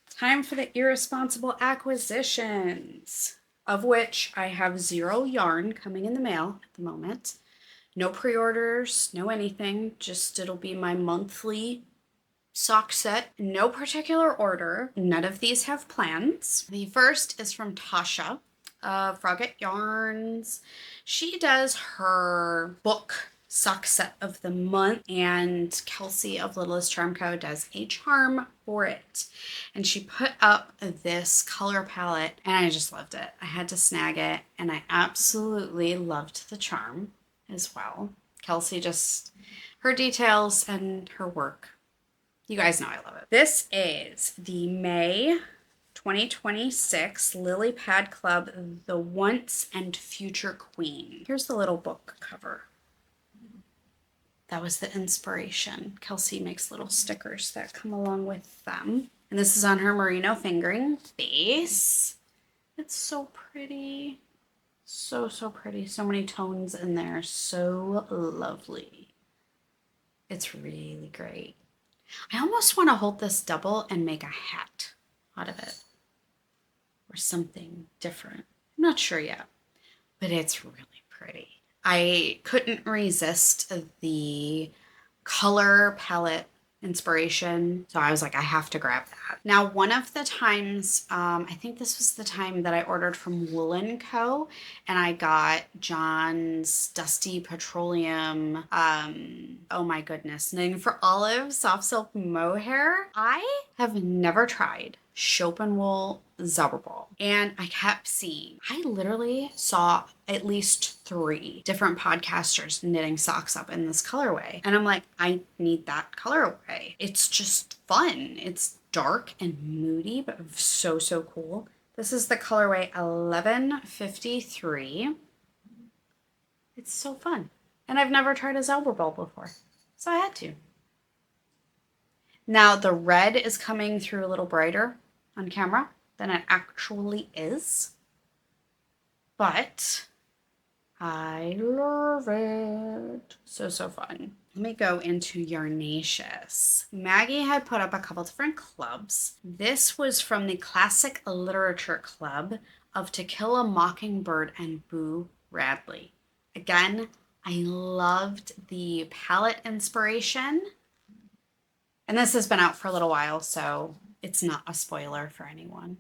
Time for the irresponsible acquisitions, of which I have 0 yarn coming in the mail at the moment. No pre-orders, no anything, just it'll be my monthly sock set. No particular order. None of these have plans. The first is from Tasha of Frogget Yarns. She does her book sock set of the month, and Kelsey of Littlest Charm Co does a charm for it. And she put up this color palette and I just loved it. I had to snag it and I absolutely loved the charm as well. Kelsey just, her details and her work. You guys know I love it. This is the May 2026 Lily Pad Club, The Once and Future Queen. Here's the little book cover. That was the inspiration. Kelsey makes little stickers that come along with them. And this is on her merino fingering base. It's so pretty. So, so pretty. So many tones in there. So lovely. It's really great. I almost want to hold this double and make a hat out of it. Or something different. I'm not sure yet. But it's really pretty. I couldn't resist the color palette inspiration. So I was like, I have to grab that. Now, one of the times, I think this was the time that I ordered from Woolen Co. And I got John's Dusty Petroleum, oh my goodness, Knitting for Olive Soft Silk Mohair. I have never tried Chopin Wool Zauberball. And I kept seeing, I literally saw at least 3 different podcasters knitting socks up in this colorway. And I'm like, I need that colorway. It's just fun. It's dark and moody, but so, so cool. This is the colorway 1153. It's so fun. And I've never tried a Zauberball before, so I had to. Now the red is coming through a little brighter on camera than it actually is, but I love it. So, so fun. Let me go into Yarnaceous. Maggie had put up a couple different clubs. This was from the Classic Literature Club of To Kill a Mockingbird and Boo Radley. Again, I loved the palette inspiration. And this has been out for a little while, so it's not a spoiler for anyone.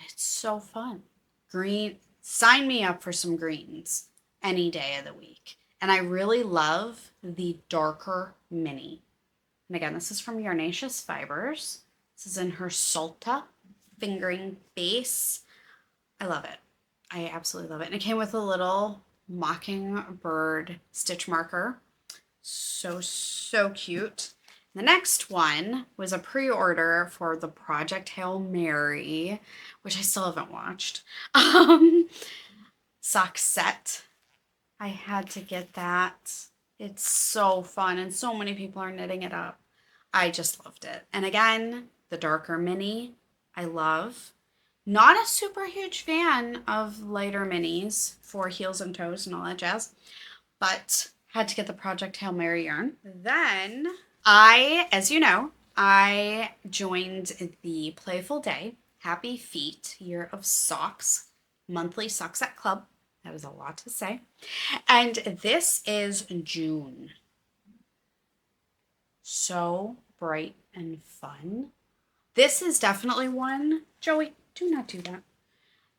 It's so fun. Green, sign me up for some greens any day of the week. And I really love the darker mini. And again, this is from Yarnaceous Fibers. This is in her Salta fingering base. I love it. I absolutely love it. And it came with a little mockingbird stitch marker. So, so cute. The next one was a pre-order for the Project Hail Mary, which I still haven't watched. Sock set. I had to get that. It's so fun and so many people are knitting it up. I just loved it. And again, the darker mini, I love. Not a super huge fan of lighter minis for heels and toes and all that jazz, but had to get the Project Hail Mary yarn. Then as you know, I joined the Playful Day Happy Feet Year of Socks monthly sock set club. That was a lot to say. And this is June. So bright and fun. This is definitely one, Joey, do not do that.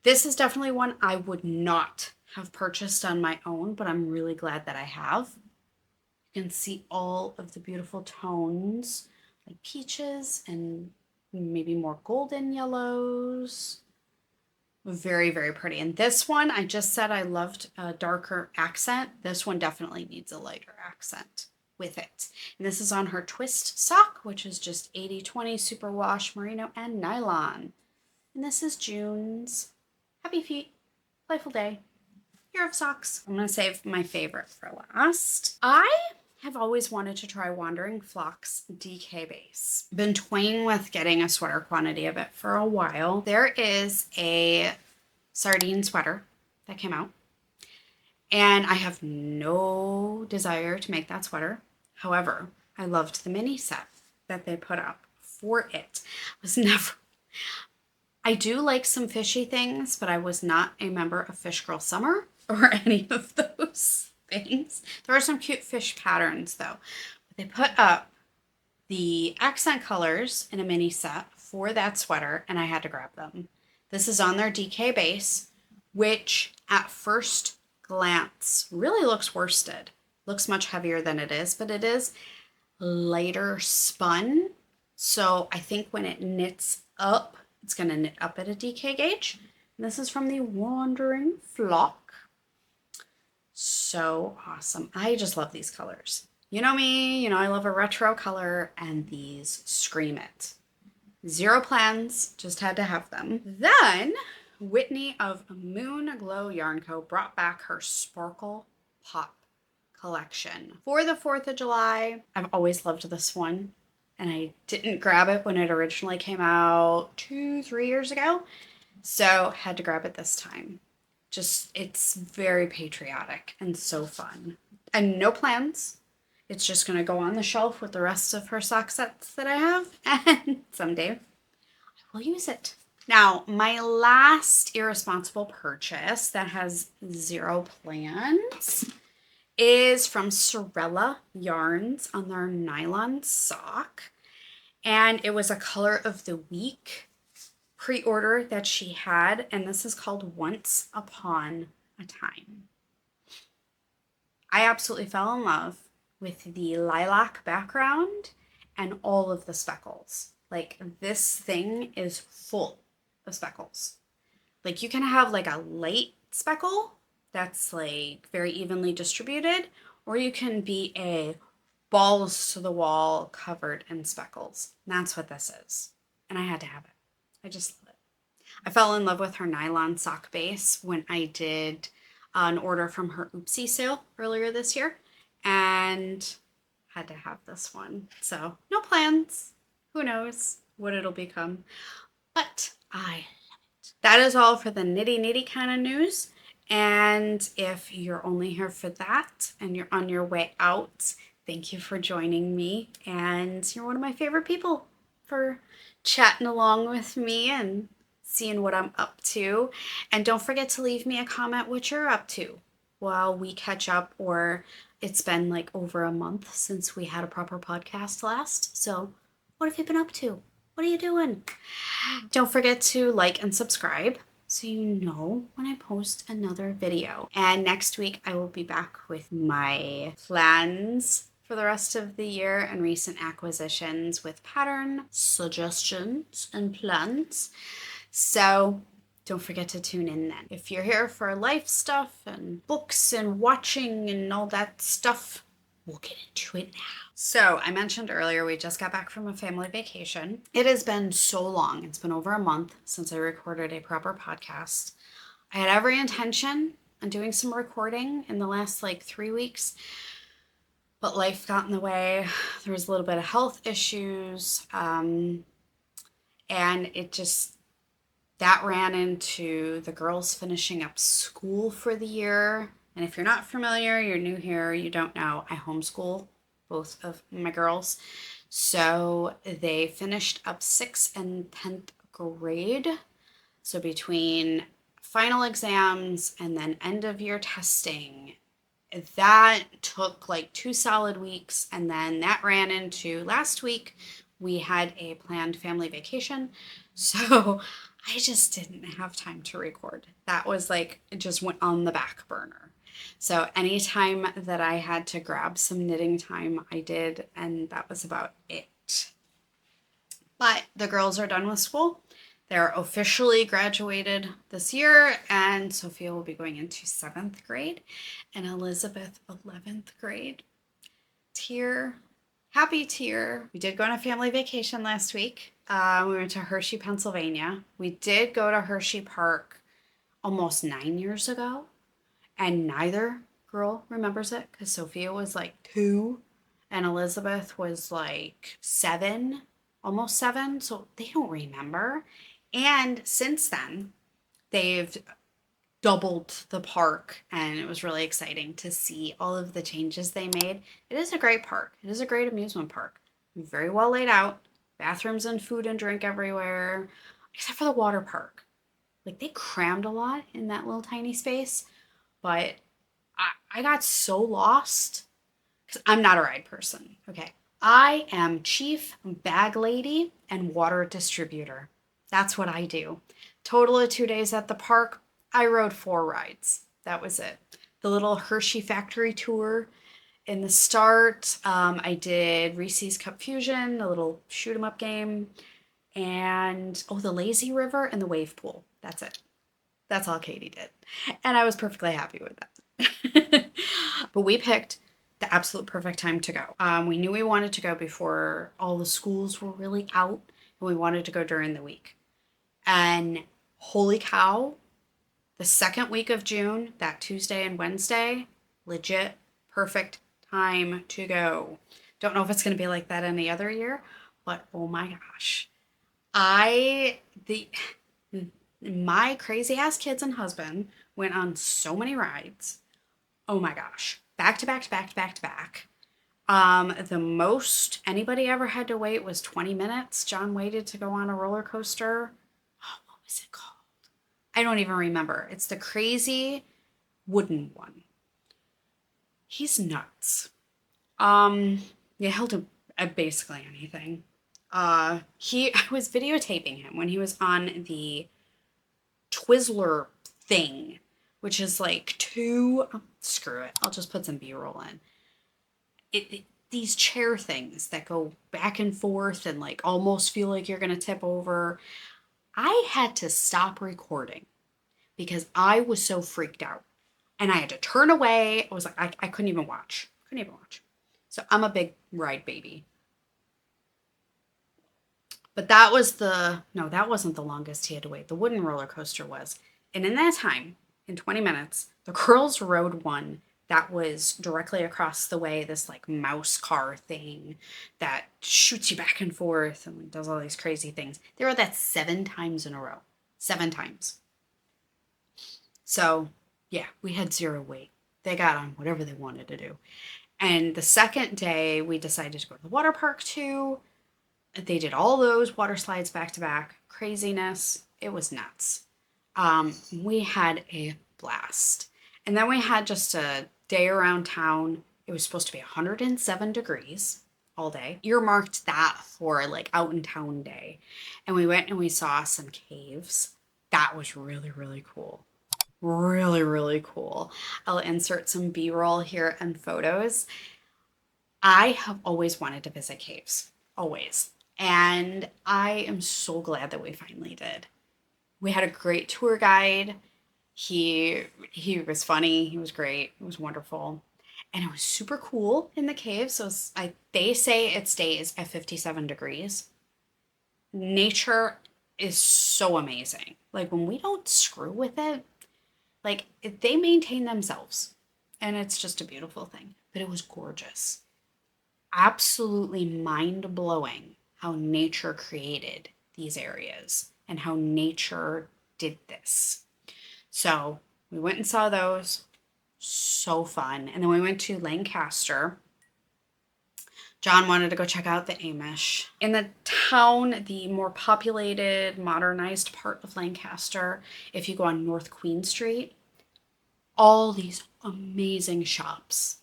This is definitely one I would not have purchased on my own, but I'm really glad that I have. You can see all of the beautiful tones, like peaches and maybe more golden yellows. Very, very pretty. And this one, I just said I loved a darker accent. This one definitely needs a lighter accent with it. And this is on her twist sock, which is just 80/20 superwash merino and nylon. And this is June's. Happy feet, playful day, year of socks. I'm gonna save my favorite for last. I have always wanted to try Wandering Flock's DK base. Been toying with getting a sweater quantity of it for a while. There is a sardine sweater that came out, and I have no desire to make that sweater. However, I loved the mini set that they put up for it. I do like some fishy things, but I was not a member of Fish Girl Summer or any of those things. There are some cute fish patterns though. But they put up the accent colors in a mini set for that sweater, and I had to grab them. This is on their DK base, which at first glance really looks worsted. Looks much heavier than it is, but it is lighter spun. So I think when it knits up, it's going to knit up at a DK gauge. And this is from the Wandering Flock. So awesome. I just love these colors. You know me, you know I love a retro color, and these scream it. Zero plans, just had to have them. Then Whitney of Moonglow Yarn Co. brought back her Sparkle Pop collection for the 4th of July. I've always loved this one, and I didn't grab it when it originally came out 2-3 years ago, so had to grab it this time. Just, it's very patriotic and so fun. And no plans. It's just going to go on the shelf with the rest of her sock sets that I have, and someday I will use it. Now, my last irresponsible purchase that has zero plans is from Sorella Yarns on their nylon sock. And it was a color of the week pre-order that she had, and this is called Once Upon a Time. I absolutely fell in love with the lilac background and all of the speckles. Like, this thing is full of speckles. Like, you can have like a light speckle that's like very evenly distributed, or you can be a balls to the wall covered in speckles. And that's what this is. And I had to have it. I just love it. I fell in love with her nylon sock base when I did an order from her Oopsie sale earlier this year, and had to have this one. So no plans. Who knows what it'll become, but I love it. That is all for the nitty kind of news. And if you're only here for that and you're on your way out, thank you for joining me. And you're one of my favorite people for chatting along with me and seeing what I'm up to. And don't forget to leave me a comment what you're up to while we catch up, or it's been like over a month since we had a proper podcast last. So what have you been up to? What are you doing? Don't forget to like and subscribe so you know when I post another video. And next week I will be back with my plans for the rest of the year and recent acquisitions with pattern suggestions and plans. So don't forget to tune in then. If you're here for life stuff and books and watching and all that stuff, we'll get into it now. So I mentioned earlier, we just got back from a family vacation. It has been so long. It's been over a month since I recorded a proper podcast. I had every intention on doing some recording in the last like 3 weeks, but life got in the way. There was a little bit of health issues, and that ran into the girls finishing up school for the year. And if you're not familiar, you're new here, you don't know, I homeschool both of my girls. So they finished up 6th and 10th grade. So between final exams and then end of year testing, that took like 2 solid weeks, and then that ran into last week. We had a planned family vacation, so I just didn't have time to record. That was like, it just went on the back burner. So anytime that I had to grab some knitting time, I did, and that was about it. But the girls are done with school. They're officially graduated this year, and Sophia will be going into 7th grade, and Elizabeth 11th grade. Tear, happy tear. We did go on a family vacation last week. We went to Hershey, Pennsylvania. We did go to Hershey Park almost 9 years ago, and neither girl remembers it because Sophia was like 2 and Elizabeth was like 7, almost 7, so they don't remember. And since then, they've doubled the park, and it was really exciting to see all of the changes they made. It is a great park. It is a great amusement park. Very well laid out. Bathrooms and food and drink everywhere, except for the water park. Like, they crammed a lot in that little tiny space, but I got so lost because I'm not a ride person. Okay. I am chief bag lady and water distributor. That's what I do. Total of 2 days at the park. I rode 4 rides. That was it. The little Hershey factory tour in the start. I did Reese's Cup Fusion, a little shoot 'em up game, and the lazy river and the wave pool. That's it. That's all Katie did. And I was perfectly happy with that. But we picked the absolute perfect time to go. We knew we wanted to go before all the schools were really out, and we wanted to go during the week. And holy cow, the second week of June, that Tuesday and Wednesday, legit perfect time to go. Don't know if it's going to be like that any other year, but oh my gosh. My crazy ass kids and husband went on so many rides. Oh my gosh. Back to back to back to back to back. The most anybody ever had to wait was 20 minutes. John waited to go on a roller coaster. Oh, what was it called? I don't even remember. It's the crazy wooden one. He's nuts. He'll do basically anything. I was videotaping him when he was on the Twizzler thing, which is like screw it. I'll just put some B-roll in. These chair things that go back and forth and like almost feel like you're going to tip over. I had to stop recording because I was so freaked out. And I had to turn away. I was like, I couldn't even watch. So I'm a big ride baby. But that wasn't the longest he had to wait. The wooden roller coaster was. And in that time, in 20 minutes, the girls rode one that was directly across the way, this like mouse car thing that shoots you back and forth and does all these crazy things. They rode that 7 times in a row. 7 times. So, yeah, we had 0 wait. They got on whatever they wanted to do. And the second day, we decided to go to the water park too. They did all those water slides back to back. Craziness. It was nuts. We had a blast. And then we had just a day around town. It was supposed to be 107 degrees all day. Earmarked that for like out in town day. And we went and we saw some caves. That was really, really cool. Really, really cool. I'll insert some B-roll here and photos. I have always wanted to visit caves. Always. And I am so glad that we finally did. We had a great tour guide. He was funny. He was great. It was wonderful. And it was super cool in the cave. So they say it stays at 57 degrees. Nature is so amazing. Like when we don't screw with it, like they maintain themselves. And it's just a beautiful thing. But it was gorgeous. Absolutely mind-blowing how nature created these areas and how nature did this. So we went and saw those. So fun. And then we went to Lancaster. John wanted to go check out the Amish. In the town, the more populated, modernized part of Lancaster, if you go on North Queen Street, all these amazing shops.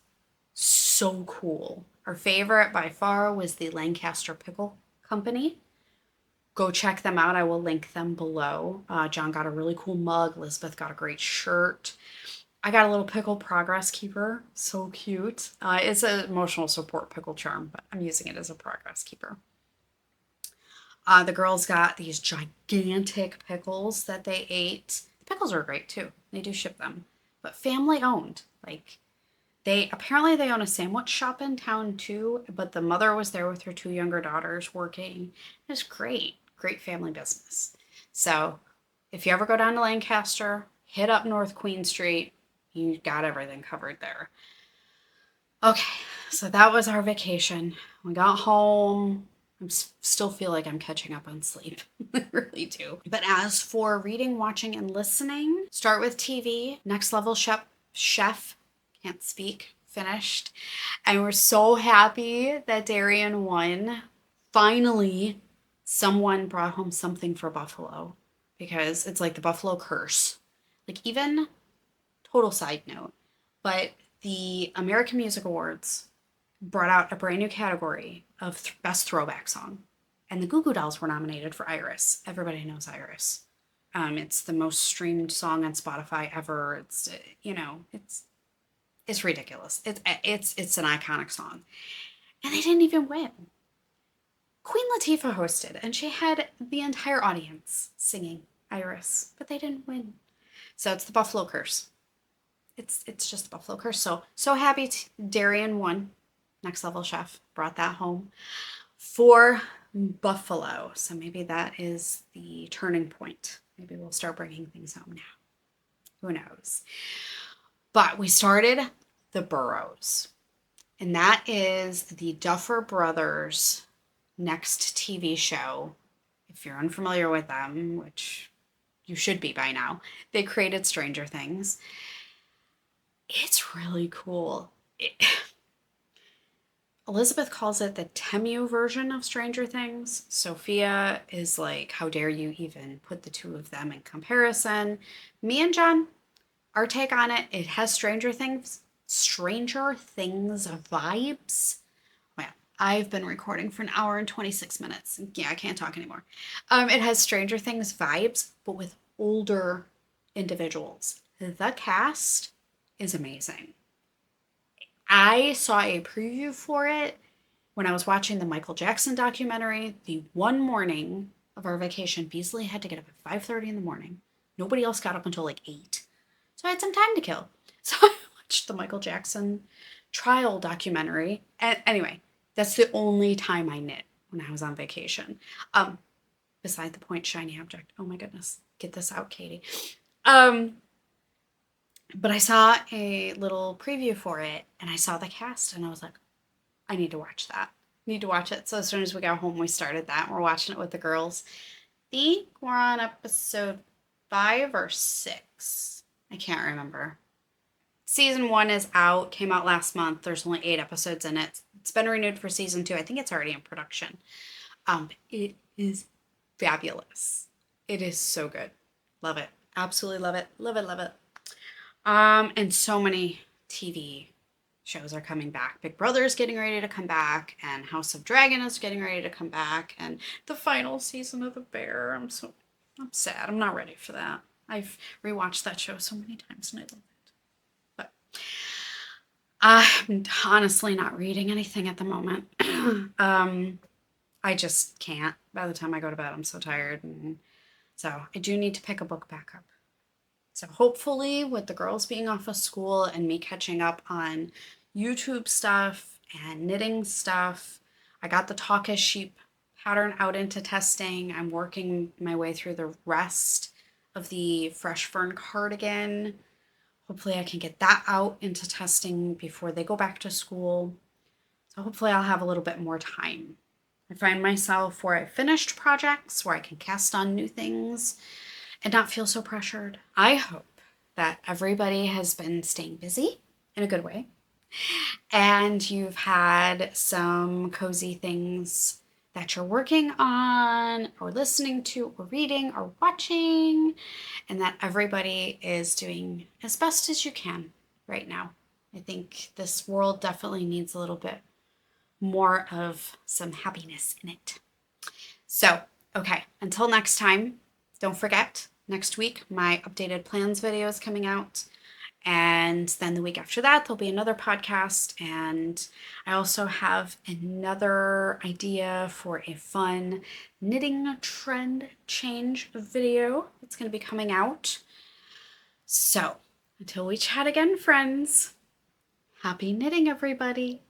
So cool. Our favorite by far was the Lancaster Pickle Company. Go check them out. I will link them below. John got a really cool mug. Elizabeth got a great shirt. I got a little pickle progress keeper. So cute. It's an emotional support pickle charm, but I'm using it as a progress keeper. The girls got these gigantic pickles that they ate. The pickles are great too. They do ship them, but family owned. Like they own a sandwich shop in town too, but the mother was there with her 2 younger daughters working. It was great, great family business. So if you ever go down to Lancaster, hit up North Queen Street. You got everything covered there. Okay, so that was our vacation. We got home. I still feel like I'm catching up on sleep. I really do. But as for reading, watching, and listening, start with TV. Next Level Chef, can't speak, finished. And we're so happy that Darian won. Finally, someone brought home something for Buffalo because it's like the Buffalo curse. Like even, total side note, but the American Music Awards brought out a brand new category of best throwback song. And the Goo Goo Dolls were nominated for Iris. Everybody knows Iris. It's the most streamed song on Spotify ever. It's, it's ridiculous. It's an iconic song. And they didn't even win. Queen Latifah hosted, and she had the entire audience singing Iris, but they didn't win. So it's the Buffalo Curse. It's just the Buffalo Curse. So happy Darian won. Next Level Chef brought that home for Buffalo. So maybe that is the turning point. Maybe we'll start bringing things home now. Who knows? But we started The Burrows. And that is the Duffer Brothers' next TV show. If you're unfamiliar with them, which you should be by now, they created Stranger Things. It's really cool. Elizabeth calls it the Temu version of Stranger Things. Sophia is like, how dare you even put the two of them in comparison? Me and John, our take on it, it has Stranger Things vibes. Well, I've been recording for 1 hour and 26 minutes. Yeah, I can't talk anymore. It has Stranger Things vibes, but with older individuals. The cast is amazing. I saw a preview for it when I was watching the Michael Jackson documentary. The one morning of our vacation, Beasley had to get up at 5:30 in the morning. Nobody else got up until like 8. So I had some time to kill. So I watched the Michael Jackson trial documentary. And anyway, that's the only time I knit when I was on vacation. Beside the point, shiny object. Oh my goodness. Get this out, Katie. But I saw a little preview for it and I saw the cast and I was like, I need to watch that. Need to watch it. So as soon as we got home, we started that. And we're watching it with the girls. I think we're on episode 5 or 6. I can't remember. Season 1 is out, came out last month. There's only 8 episodes in it. It's been renewed for season 2. I think it's already in production. It is fabulous. It is so good. Love it. Absolutely love it. Love it, love it. And so many TV shows are coming back. Big Brother is getting ready to come back, and House of Dragon is getting ready to come back, and the final season of The Bear. I'm sad. I'm not ready for that. I've rewatched that show so many times and I love it. But I'm honestly not reading anything at the moment. I just can't. By the time I go to bed, I'm so tired. And so I do need to pick a book back up. So hopefully with the girls being off of school and me catching up on YouTube stuff and knitting stuff, I got the Talk as Sheep pattern out into testing. I'm working my way through the rest of the Fresh Fern cardigan. Hopefully I can get that out into testing before they go back to school. So hopefully I'll have a little bit more time. I find myself where I finished projects, where I can cast on new things and not feel so pressured. I hope that everybody has been staying busy in a good way, and you've had some cozy things that you're working on or listening to or reading or watching, and that everybody is doing as best as you can right now. I think this world definitely needs a little bit more of some happiness in it. So, okay, until next time, don't forget, next week my updated plans video is coming out. And then the week after that, there'll be another podcast. And I also have another idea for a fun knitting trend change video that's going to be coming out. So until we chat again, friends, happy knitting, everybody.